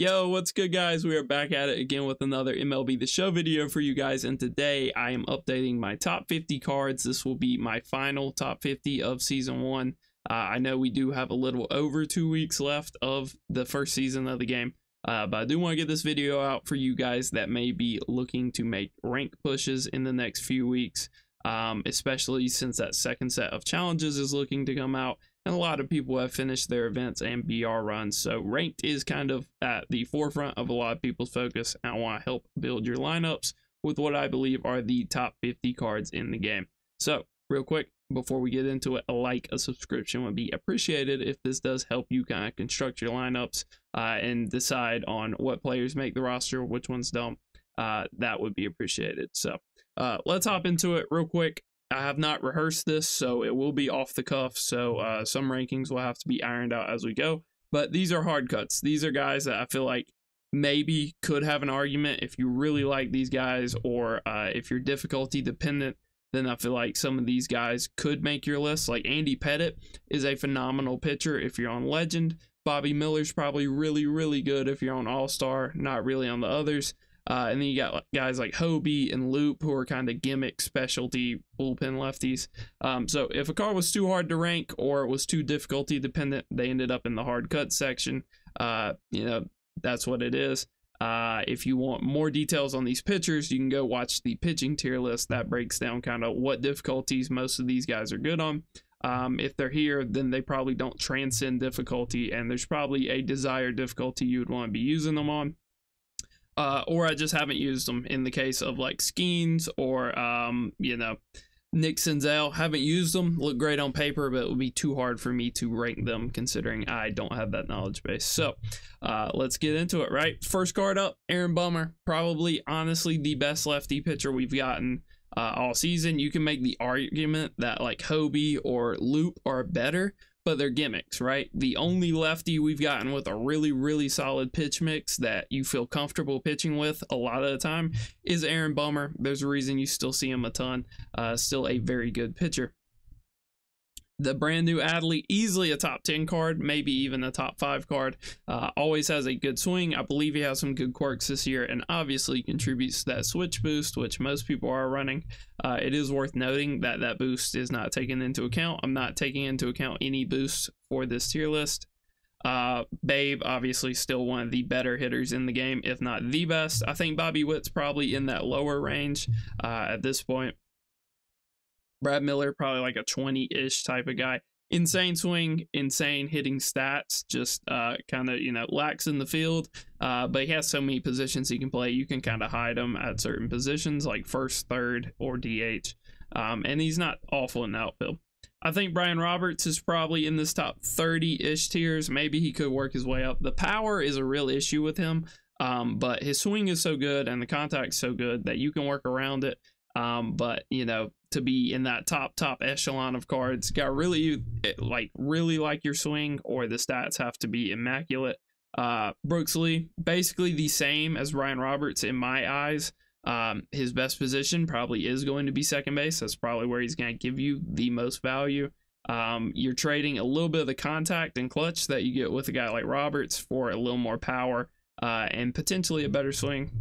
Yo, what's good, guys? We are back at it again with another MLB The Show video for you guys, and today I am updating my top 50 cards. This will be my final top 50 of season 1. I know we do have a little over 2 weeks left of the first season of the game, but I do want to get this video out for you guys that may be looking to make rank pushes in the next few weeks, especially since that second set of challenges is looking to come out. And a lot of people have finished their events and BR runs, so ranked is kind of at the forefront of a lot of people's focus. And I want to help build your lineups with what I believe are the top 50 cards in the game. So real quick, before we get into it, a subscription would be appreciated if this does help you kind of construct your lineups and decide on what players make the roster, which ones don't. That would be appreciated. So let's hop into it real quick. I have not rehearsed this, so it will be off the cuff, so some rankings will have to be ironed out as we go, but these are hard cuts. These are guys that I feel like maybe could have an argument if you really like these guys, or if you're difficulty dependent, then I feel like some of these guys could make your list. Like Andy Pettitte is a phenomenal pitcher if you're on Legend. Bobby Miller's probably really good if you're on All-Star, not really on the others. And then you got guys like Hobie and Loop, who are kind of gimmick specialty bullpen lefties. So if a card was too hard to rank or it was too difficulty dependent, they ended up in the hard cut section. You know, that's what it is. If you want more details on these pitchers, you can go watch the pitching tier list that breaks down kind of what difficulties most of these guys are good on. If they're here, then they probably don't transcend difficulty, and there's probably a desired difficulty you would want to be using them on. Or I just haven't used them in the case of like Skeens or, you know, Nick Senzel. Haven't used them. Look great on paper, but it would be too hard for me to rank them considering I don't have that knowledge base. So let's get into it, right? First card up, Aaron Bummer. Probably, honestly, the best lefty pitcher we've gotten all season. You can make the argument that like Hobie or Loop are better, but they're gimmicks, right? The only lefty we've gotten with a really solid pitch mix that you feel comfortable pitching with a lot of the time is Aaron Bummer. There's a reason you still see him a ton. Still a very good pitcher. The brand new Adley, easily a top 10 card, maybe even a top 5 card. Always has a good swing. I believe he has some good quirks this year, and obviously contributes to that switch boost, which most people are running. It is worth noting that that boost is not taken into account. I'm not taking into account any boosts for this tier list. Babe, obviously still one of the better hitters in the game, if not the best. I think Bobby Witt's probably in that lower range at this point. Brad Miller, probably like a 20-ish type of guy. Insane swing, insane hitting stats, just kind of, you know, lacks in the field. But he has so many positions he can play. You can kind of hide him at certain positions like first, third, or DH. And he's not awful in the outfield. I think Brian Roberts is probably in this top 30-ish tiers. Maybe he could work his way up. The power is a real issue with him, but his swing is so good and the contact so good that you can work around it. But you know, to be in that top echelon of cards, got really like your swing, or the stats have to be immaculate. Brooks Lee, basically the same as Brian Roberts in my eyes. His best position probably is going to be second base. That's probably where he's going to give you the most value. You're trading a little bit of the contact and clutch that you get with a guy like Roberts for a little more power and potentially a better swing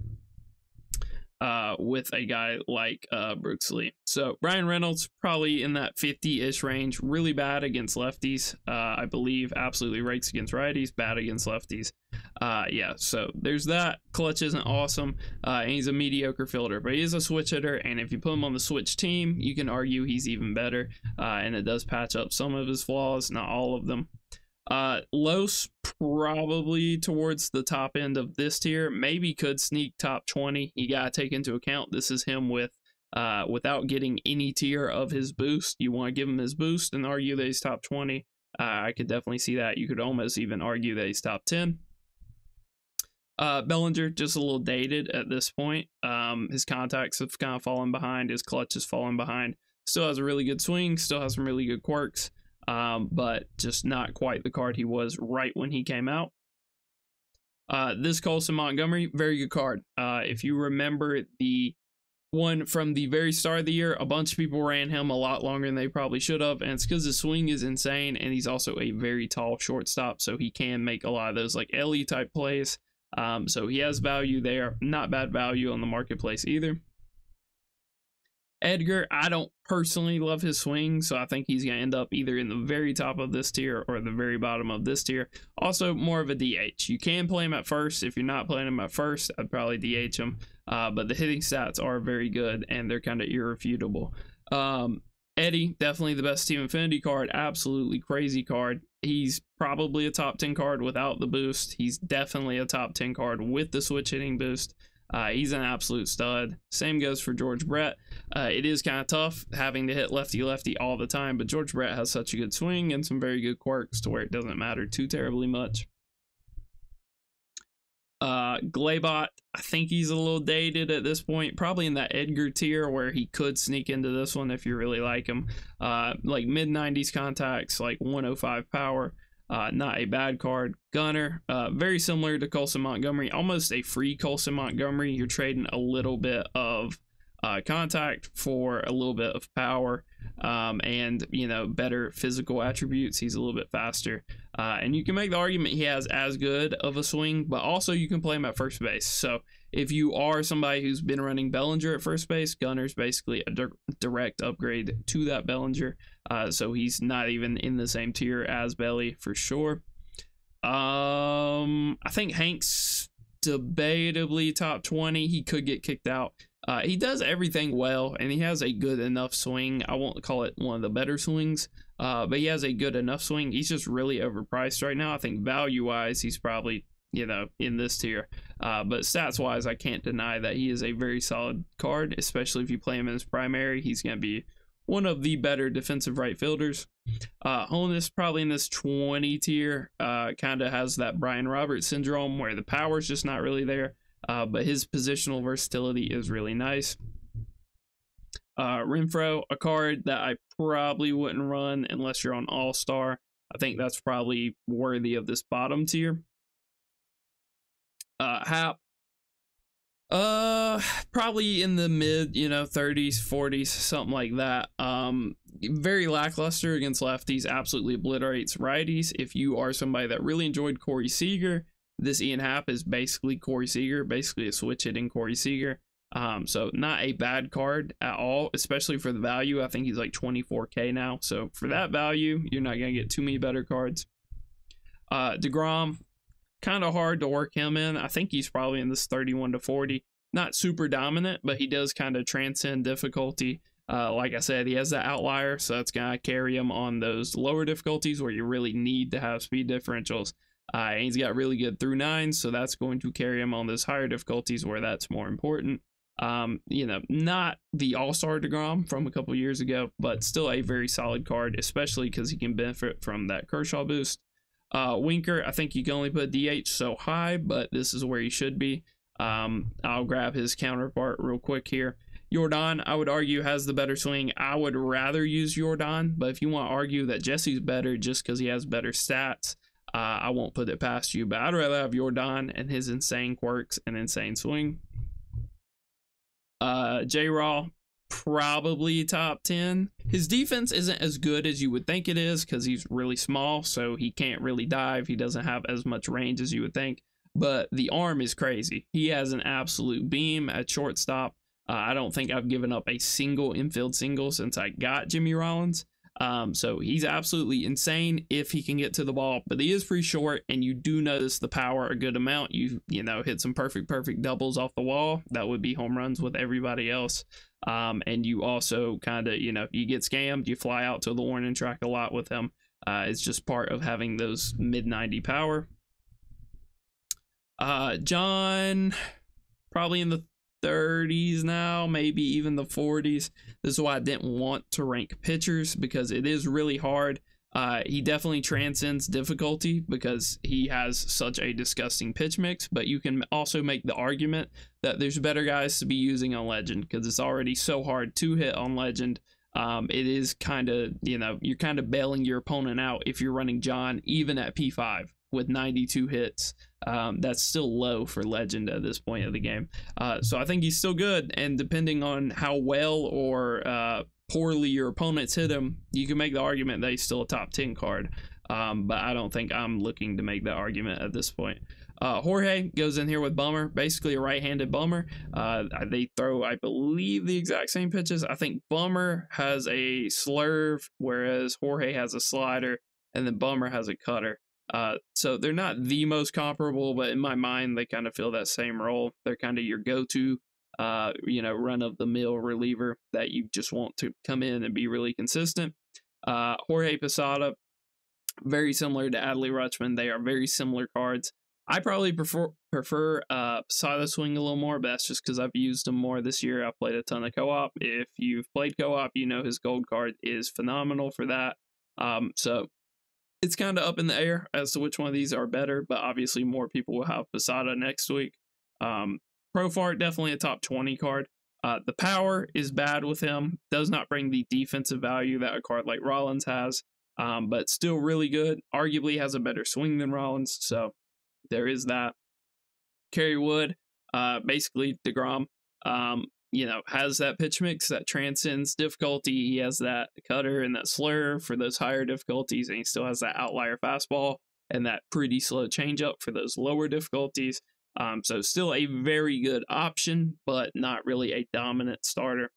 with a guy like Brooks Lee. So Brian Reynolds, probably in that 50-ish range. Really bad against lefties, I believe. Absolutely rakes against righties, bad against lefties. Yeah, so there's that. Clutch isn't awesome, and he's a mediocre fielder, but he is a switch hitter, and if you put him on the switch team, you can argue he's even better, and it does patch up some of his flaws, not all of them. Los, probably towards the top end of this tier, maybe could sneak top 20. You gotta take into account this is him with without getting any tier of his boost. You want to give him his boost and argue that he's top 20. I could definitely see that. You could almost even argue that he's top 10. Bellinger, just a little dated at this point. His contacts have kind of fallen behind. His clutch has fallen behind. Still has a really good swing. Still has some really good quirks. But just not quite the card he was right when he came out. This Colson Montgomery, very good card. If you remember the one from the very start of the year, a bunch of people ran him a lot longer than they probably should have, and it's because his swing is insane, and he's also a very tall shortstop, so he can make a lot of those like Ellie type plays. So he has value there. Not bad value on the marketplace either. Edgar, I don't personally love his swing, so I think he's going to end up either in the very top of this tier or the very bottom of this tier. Also, more of a DH. You can play him at first. If you're not playing him at first, I'd probably DH him. But the hitting stats are very good, and they're kind of irrefutable. Eddie, definitely the best Team Infinity card. Absolutely crazy card. He's probably a top 10 card without the boost. He's definitely a top 10 card with the switch hitting boost. He's an absolute stud. Same goes for George Brett. It is kind of tough having to hit lefty-lefty all the time, but George Brett has such a good swing and some very good quirks to where it doesn't matter too terribly much. Glaybot, I think he's a little dated at this point, probably in that Edgar tier where he could sneak into this one if you really like him. Like mid-90s contacts, like 105 power. Not a bad card. Gunner, very similar to Colson Montgomery, almost a free Colson Montgomery. You're trading a little bit of contact for a little bit of power, and better physical attributes. He's a little bit faster, and you can make the argument he has as good of a swing, but also you can play him at first base. So if you are somebody who's been running Bellinger at first base, Gunner's basically a direct upgrade to that Bellinger. So he's not even in the same tier as Belly for sure. I think Hank's debatably top 20. He could get kicked out. He does everything well, and he has a good enough swing. I won't call it one of the better swings, but he has a good enough swing. He's just really overpriced right now. I think value-wise, he's probably in this tier, but stats wise I can't deny that he is a very solid card, especially if you play him in his primary. He's going to be one of the better defensive right fielders. Honus probably in this 20 tier, kind of has that Brian Roberts syndrome where the power's just not really there, but his positional versatility is really nice. Renfroe, a card that I probably wouldn't run unless you're on All-Star. I think that's probably worthy of this bottom tier. Hap, probably in the mid 30s 40s, something like that. Very lackluster against lefties, absolutely obliterates righties. If you are somebody that really enjoyed Corey Seager, this Ian Happ is basically Corey Seager, basically a switch hitting Corey Seager. So not a bad card at all, especially for the value. I think he's like 24k now, so for that value you're not gonna get too many better cards. DeGrom, kind of hard to work him in. I think he's probably in this 31 to 40. Not super dominant, but he does kind of transcend difficulty. Like I said, he has that outlier, so that's going to carry him on those lower difficulties where you really need to have speed differentials. And he's got really good through 9, so that's going to carry him on those higher difficulties where that's more important. Not the All-Star DeGrom from a couple years ago, but still a very solid card, especially because he can benefit from that Kershaw boost. Winker, I think you can only put DH so high, but this is where he should be. I'll grab his counterpart real quick here. Jordan, I would argue, has the better swing. I would rather use Jordan, but if you want to argue that Jesse's better just because he has better stats, I won't put it past you. But I'd rather have Jordan and his insane quirks and insane swing. J-Raw, probably top 10. His defense isn't as good as you would think it is because he's really small, so he can't really dive. He doesn't have as much range as you would think, but the arm is crazy. He has an absolute beam at shortstop. I don't think I've given up a single infield single since I got Jimmy Rollins. So he's absolutely insane if he can get to the ball, but he is pretty short, and you do notice the power a good amount. You hit some perfect doubles off the wall. That would be home runs with everybody else. And you also kind of, you get scammed, you fly out to the warning track a lot with him. It's just part of having those mid 90 power. John, probably in the 30s now, maybe even the 40s. This is why I didn't want to rank pitchers, because it is really hard. He definitely transcends difficulty because he has such a disgusting pitch mix, but you can also make the argument that there's better guys to be using on Legend because it's already so hard to hit on Legend. It is kind of, you're kind of bailing your opponent out if you're running John even at P5 with 92 hits. That's still low for Legend at this point of the game. So I think he's still good, and depending on how well or poorly your opponents hit him, you can make the argument that he's still a top 10 card. But I don't think I'm looking to make that argument at this point. Jorge goes in here with Bummer, basically a right-handed Bummer. They throw, I believe, the exact same pitches. I think Bummer has a slurve, whereas Jorge has a slider, and then Bummer has a cutter. So they're not the most comparable, but in my mind, they kind of fill that same role. They're kind of your go-to, run-of-the-mill reliever that you just want to come in and be really consistent. Jorge Posada, very similar to Adley Rutschman. They are very similar cards. I probably prefer Posada swing a little more, but that's just because I've used him more this year. I've played a ton of co-op. If you've played co-op, you know his gold card is phenomenal for that. So it's kind of up in the air as to which one of these are better, but obviously more people will have Posada next week. Profart, definitely a top 20 card. The power is bad with him. Does not bring the defensive value that a card like Rollins has, but still really good. Arguably has a better swing than Rollins, so there is that. Kerry Wood, basically DeGrom, has that pitch mix that transcends difficulty. He has that cutter and that slur for those higher difficulties, and he still has that outlier fastball and that pretty slow changeup for those lower difficulties. So still a very good option, but not really a dominant starter.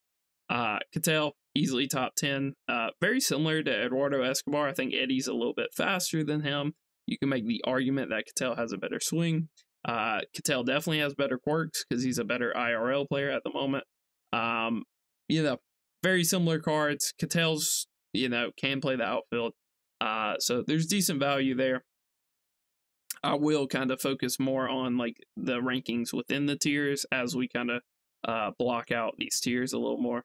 Ketel, easily top 10. Very similar to Eduardo Escobar. I think Eddie's a little bit faster than him. You can make the argument that Ketel has a better swing. Ketel definitely has better quirks because he's a better IRL player at the moment. Very similar cards. Ketel's, can play the outfield. So there's decent value there. I will kind of focus more on like the rankings within the tiers as we kind of block out these tiers a little more.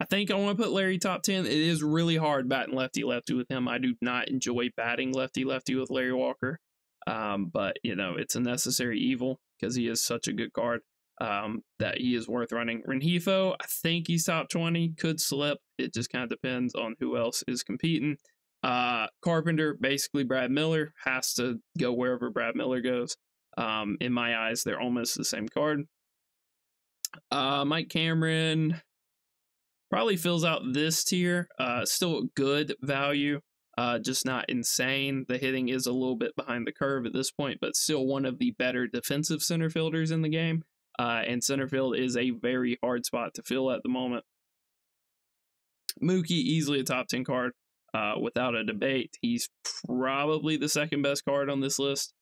I think I want to put Larry top 10. It is really hard batting lefty-lefty with him. I do not enjoy batting lefty-lefty with Larry Walker. But, it's a necessary evil because he is such a good card that he is worth running. Rengifo, I think he's top 20. Could slip. It just kind of depends on who else is competing. Carpenter, basically Brad Miller, has to go wherever Brad Miller goes. In my eyes, they're almost the same card. Mike Cameron probably fills out this tier. Still good value, just not insane. The hitting is a little bit behind the curve at this point, but still one of the better defensive center fielders in the game. And center field is a very hard spot to fill at the moment. Mookie, easily a top 10 card, without a debate. He's probably the second best card on this list.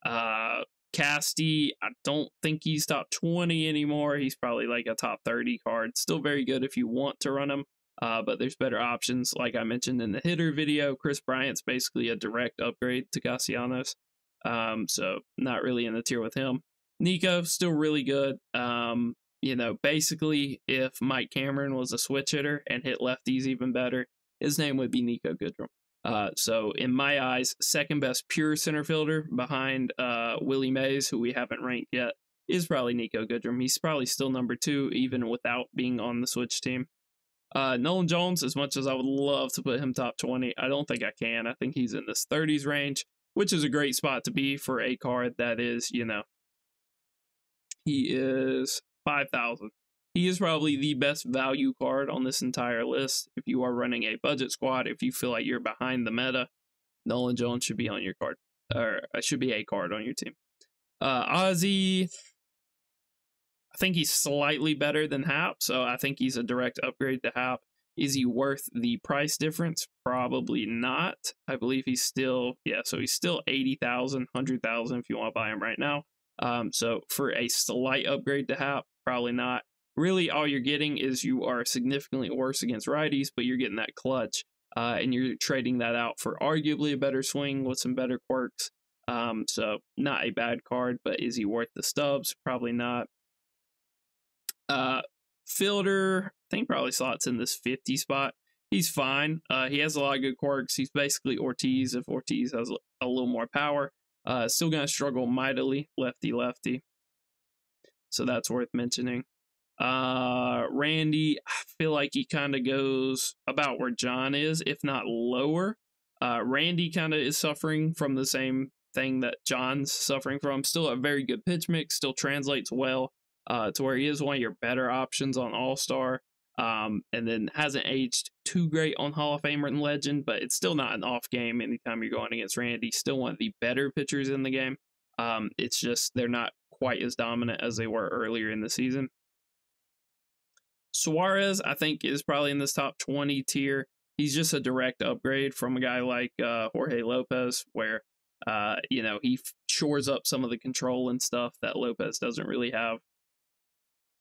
Casty, I don't think he's top 20 anymore. He's probably like a top 30 card. Still very good if you want to run him, but there's better options. Like I mentioned in the hitter video, Chris Bryant's basically a direct upgrade to Castellanos. So not really in the tier with him. Nico, still really good. Basically if Mike Cameron was a switch hitter and hit lefties even better, his name would be Nico Goodrum. So in my eyes, second best pure center fielder behind Willie Mays, who we haven't ranked yet, is probably Nico Goodrum. He's probably still number 2, even without being on the switch team. Nolan Jones, as much as I would love to put him top 20, I don't think I can. I think he's in this 30s range, which is a great spot to be for a card that is, he is 5,000. He is probably the best value card on this entire list. If you are running a budget squad, if you feel like you're behind the meta, Nolan Jones should be on your card, or should be a card on your team. Ozzy, I think he's slightly better than Hap, so I think he's a direct upgrade to Hap. Is he worth the price difference? Probably not. I believe he's still, so he's still 80,000, 100,000 if you want to buy him right now. So for a slight upgrade to Hap, probably not. Really, all you're getting is you are significantly worse against righties, but you're getting that clutch, and you're trading that out for arguably a better swing with some better quirks. So not a bad card, but is he worth the stubs? Probably not. Fielder, I think probably slots in this 50 spot. He's fine. He has a lot of good quirks. He's basically Ortiz if Ortiz has a little more power. Still going to struggle mightily, lefty-lefty. So that's worth mentioning. Randy, I feel like he kind of goes about where John is, if not lower. Randy kind of is suffering from the same thing that John's suffering from. Still a very good pitch mix, still translates well to where he is one of your better options on All-Star. And then hasn't aged too great on Hall of Famer and Legend, but it's still not an off game anytime you're going against Randy. Still one of the better pitchers in the game. It's just they're not quite as dominant as they were earlier in the season. Suarez, I think, is probably in this top 20 tier. He's just a direct upgrade from a guy like Jorge Lopez, where he shores up some of the control and stuff that Lopez doesn't really have.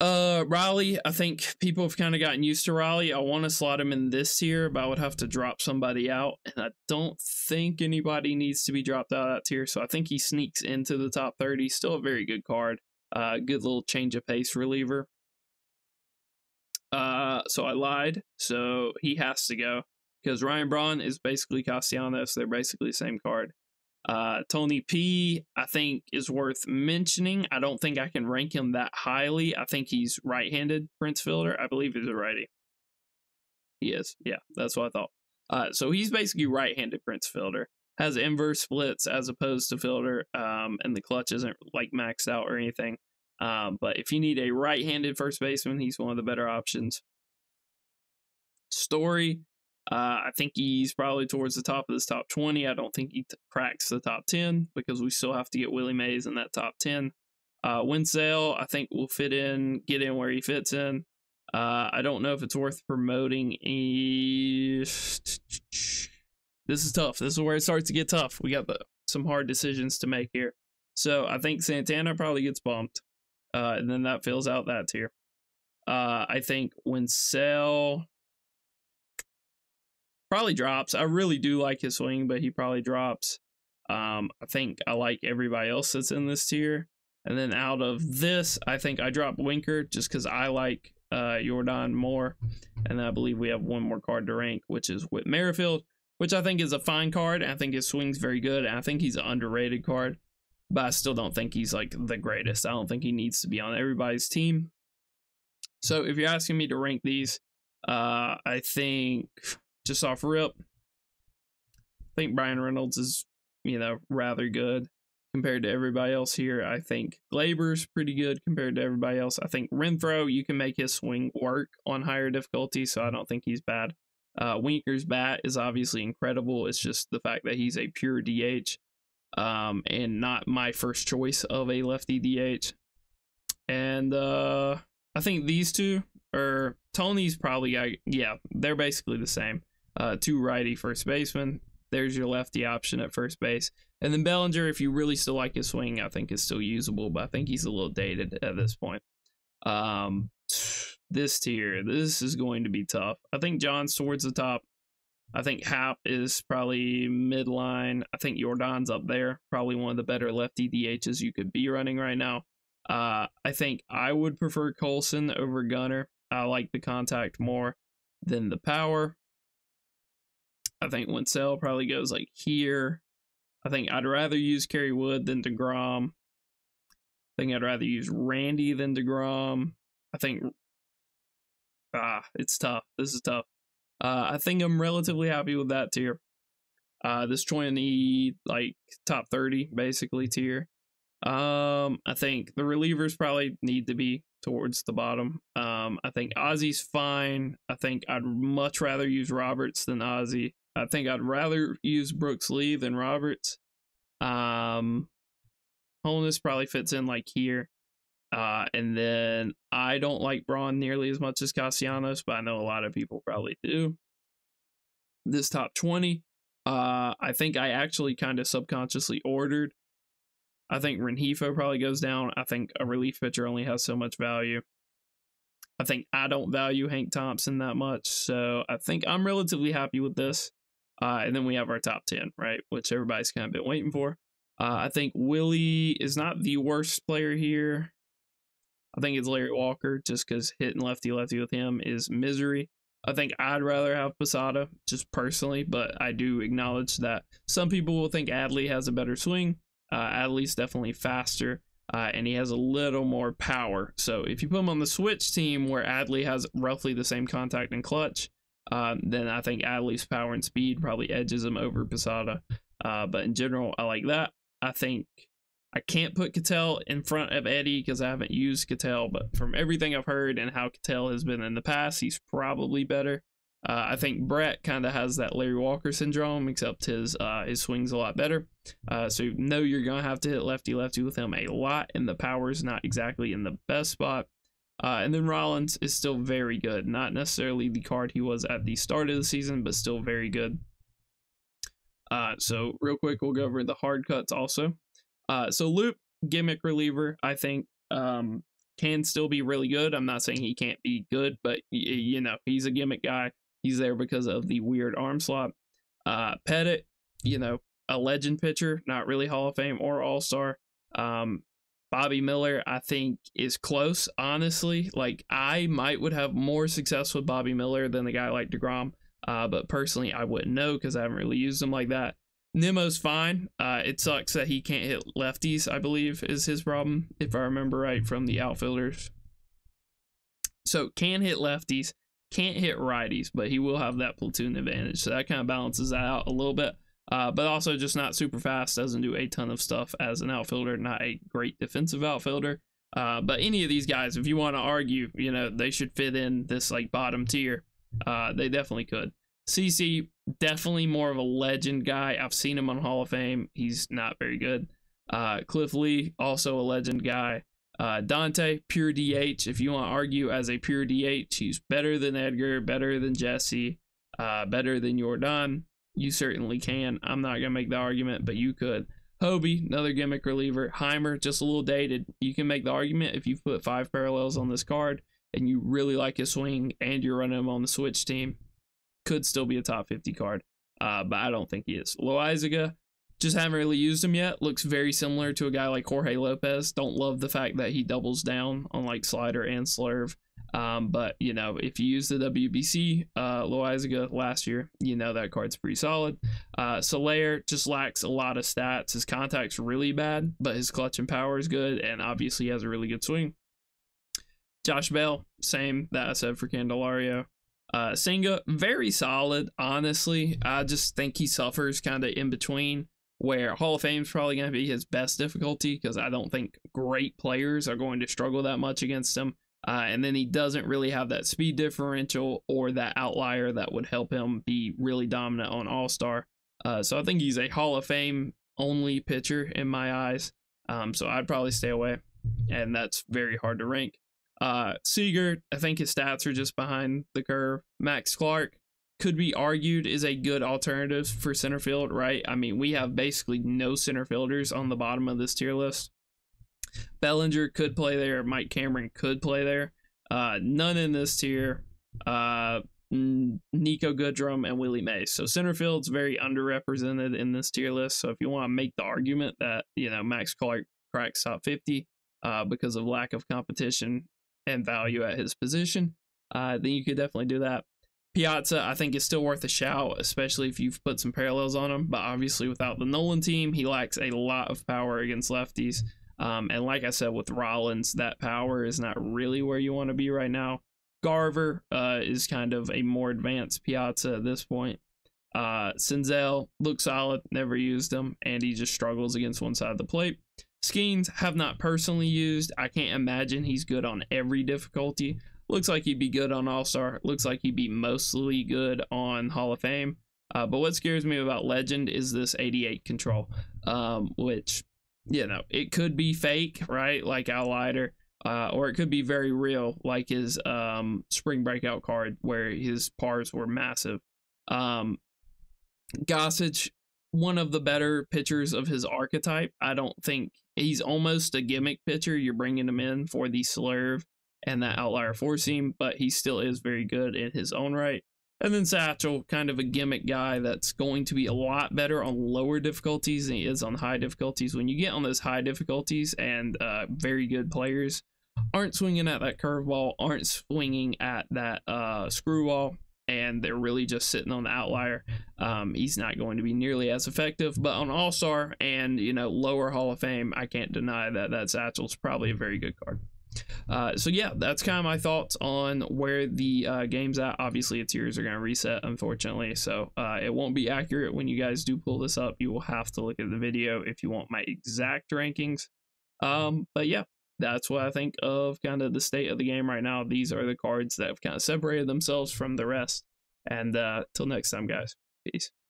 Riley, I think people have kind of gotten used to Riley. I want to slot him in this tier, but I would have to drop somebody out, and I don't think anybody needs to be dropped out of that tier, so I think he sneaks into the top 30. Still a very good card. Good little change of pace reliever. So I lied. So he has to go because Ryan Braun is basically Castellanos. They're basically the same card. Tony P, I think, is worth mentioning. I don't think I can rank him that highly. I think he's right-handed Prince fielder. I believe he's a righty. He is. Yeah, that's what I thought. So he's basically right-handed Prince fielder. Has inverse splits as opposed to fielder, and the clutch isn't like maxed out or anything. But if you need a right-handed first baseman, he's one of the better options. Story, I think he's probably towards the top of this top 20. I don't think he cracks the top 10 because we still have to get Willie Mays in that top 10. Winsell, I think will get in where he fits in. I don't know if it's worth promoting. This is tough. This is where it starts to get tough. We got some hard decisions to make here. So I think Santana probably gets bumped. And then that fills out that tier. I think Winsell probably drops. I really do like his swing, but he probably drops. I think I like everybody else that's in this tier. And then out of this, I think I drop Winker just because I like Jordan more. And I believe we have one more card to rank, which is Whit Merrifield, which I think is a fine card. I think his swing's very good. And I think he's an underrated card. But I still don't think he's like the greatest. I don't think he needs to be on everybody's team. So if you're asking me to rank these, I think just off rip, I think Bryan Reynolds is, rather good compared to everybody else here. I think Gleyber's pretty good compared to everybody else. I think Renfroe, you can make his swing work on higher difficulty, so I don't think he's bad. Winker's bat is obviously incredible. It's just the fact that he's a pure DH. And not my first choice of a lefty DH. And I think these two are Tony's probably, they're basically the same. Two righty first baseman. There's your lefty option at first base. And then Bellinger, if you really still like his swing, I think is still usable, but I think he's a little dated at this point. This tier, this is going to be tough. I think John's towards the top. I think Happ is probably midline. I think Jordan's up there. Probably one of the better lefty DHs you could be running right now. I think I would prefer Colson over Gunnar. I like the contact more than the power. I think Winsell probably goes like here. I think I'd rather use Kerry Wood than DeGrom. I think I'd rather use Randy than DeGrom. I think it's tough. This is tough. I think I'm relatively happy with that tier. This 20 top 30 basically tier. I think the relievers probably need to be towards the bottom. I think Ozzy's fine. I think I'd much rather use Roberts than Ozzy. I think I'd rather use Brooks Lee than Roberts. Holness probably fits in like here. And then I don't like Braun nearly as much as Castellanos, but I know a lot of people probably do. This top 20, I think I actually kind of subconsciously ordered. I think Rengifo probably goes down. I think a relief pitcher only has so much value. I think I don't value Hank Thompson that much, so I think I'm relatively happy with this. And then we have our top 10, right, which everybody's kind of been waiting for. I think Willie is not the worst player here. I think it's Larry Walker, just because hitting lefty-lefty with him is misery. I think I'd rather have Posada, just personally, but I do acknowledge that some people will think Adley has a better swing. Adley's definitely faster, and he has a little more power. So if you put him on the switch team where Adley has roughly the same contact and clutch, then I think Adley's power and speed probably edges him over Posada. But in general, I like that. I think I can't put Ketel in front of Eddie because I haven't used Ketel, but from everything I've heard and how Ketel has been in the past, he's probably better. I think Brett kind of has that Larry Walker syndrome, except his swing's a lot better. So you know you're gonna have to hit lefty lefty with him a lot, and the power's not exactly in the best spot. And then Rollins is still very good, not necessarily the card he was at the start of the season, but still very good. So real quick, we'll go over the hard cuts also. So Loup, gimmick reliever, I think can still be really good. I'm not saying he can't be good, but you know, he's a gimmick guy. He's there because of the weird arm slot. Pettit, you know, a legend pitcher, not really Hall of Fame or All-Star. Bobby Miller, I think, is close, honestly. Like, I would have more success with Bobby Miller than a guy like DeGrom. But personally, I wouldn't know because I haven't really used him like that. Nimmo's fine. It sucks that he can't hit lefties, I believe, is his problem, if I remember right from the outfielders. So, can hit lefties, can't hit righties, but he will have that platoon advantage. So, that kind of balances that out a little bit. But also just not super fast, doesn't do a ton of stuff as an outfielder, not a great defensive outfielder. But any of these guys, if you want to argue, you know, they should fit in this like bottom tier. They definitely could. CC, definitely more of a legend guy. I've seen him on Hall of Fame. He's not very good. Cliff Lee, also a legend guy. Dante, pure DH. If you want to argue as a pure DH, he's better than Edgar, better than Jesse, better than Jordan. You certainly can. I'm not going to make the argument, but you could. Hobie, another gimmick reliever. Heimer, just a little dated. You can make the argument if you put 5 parallels on this card and you really like his swing and you're running him on the switch team, could still be a top 50 card, but I don't think he is. Loaizaga, just haven't really used him yet. Looks very similar to a guy like Jorge Lopez. Don't love the fact that he doubles down on like slider and slurve. But you know, if you use the WBC Loaizaga last year, you know that card's pretty solid. Soler just lacks a lot of stats. His contact's really bad, but his clutch and power is good, and obviously he has a really good swing. Josh Bell, same that I said for Candelario. Senga, very solid, honestly. I just think he suffers kind of in between, where Hall of Fame is probably going to be his best difficulty, because I don't think great players are going to struggle that much against him. And then he doesn't really have that speed differential or that outlier that would help him be really dominant on All-Star. So I think he's a Hall of Fame only pitcher in my eyes. So I'd probably stay away, and that's very hard to rank. Seager, I think his stats are just behind the curve. Max Clark could be argued is a good alternative for center field, right? I mean, we have basically no center fielders on the bottom of this tier list. Bellinger could play there. Mike Cameron could play there. None in this tier. Nico Goodrum and Willie Mays. So center field's very underrepresented in this tier list. So if you want to make the argument that, you know, Max Clark cracks top 50 because of lack of competition and value at his position, then you could definitely do that. Piazza, I think, is still worth a shout, especially if you've put some parallels on him. But obviously, without the Nolan team, he lacks a lot of power against lefties. And like I said, with Rollins, that power is not really where you want to be right now. Garver is kind of a more advanced Piazza at this point. Senzel looks solid, never used him, and he just struggles against one side of the plate. Skeens, have not personally used. I can't imagine he's good on every difficulty. Looks like he'd be good on All-Star. Looks like he'd be mostly good on Hall of Fame. But what scares me about Legend is this 88 control, which, you know, it could be fake, right? Like Al Leiter, or it could be very real, like his spring breakout card where his pars were massive. Gossage, one of the better pitchers of his archetype. I don't think he's almost a gimmick pitcher. You're bringing him in for the slurve and that outlier four seam, but he still is very good in his own right. And then Satchel, kind of a gimmick guy that's going to be a lot better on lower difficulties than he is on high difficulties. When you get on those high difficulties and very good players aren't swinging at that curveball, aren't swinging at that screwball, and they're really just sitting on the outlier, he's not going to be nearly as effective. But on All-Star and, you know, lower Hall of Fame, I can't deny that Satchel's probably a very good card. So yeah, that's kind of my thoughts on where the game's at. Obviously, its tiers are going to reset, unfortunately, so it won't be accurate when you guys do pull this up. You will have to look at the video if you want my exact rankings. But yeah, that's what I think of kind of the state of the game right now. These are the cards that have kind of separated themselves from the rest. And till next time, guys. Peace.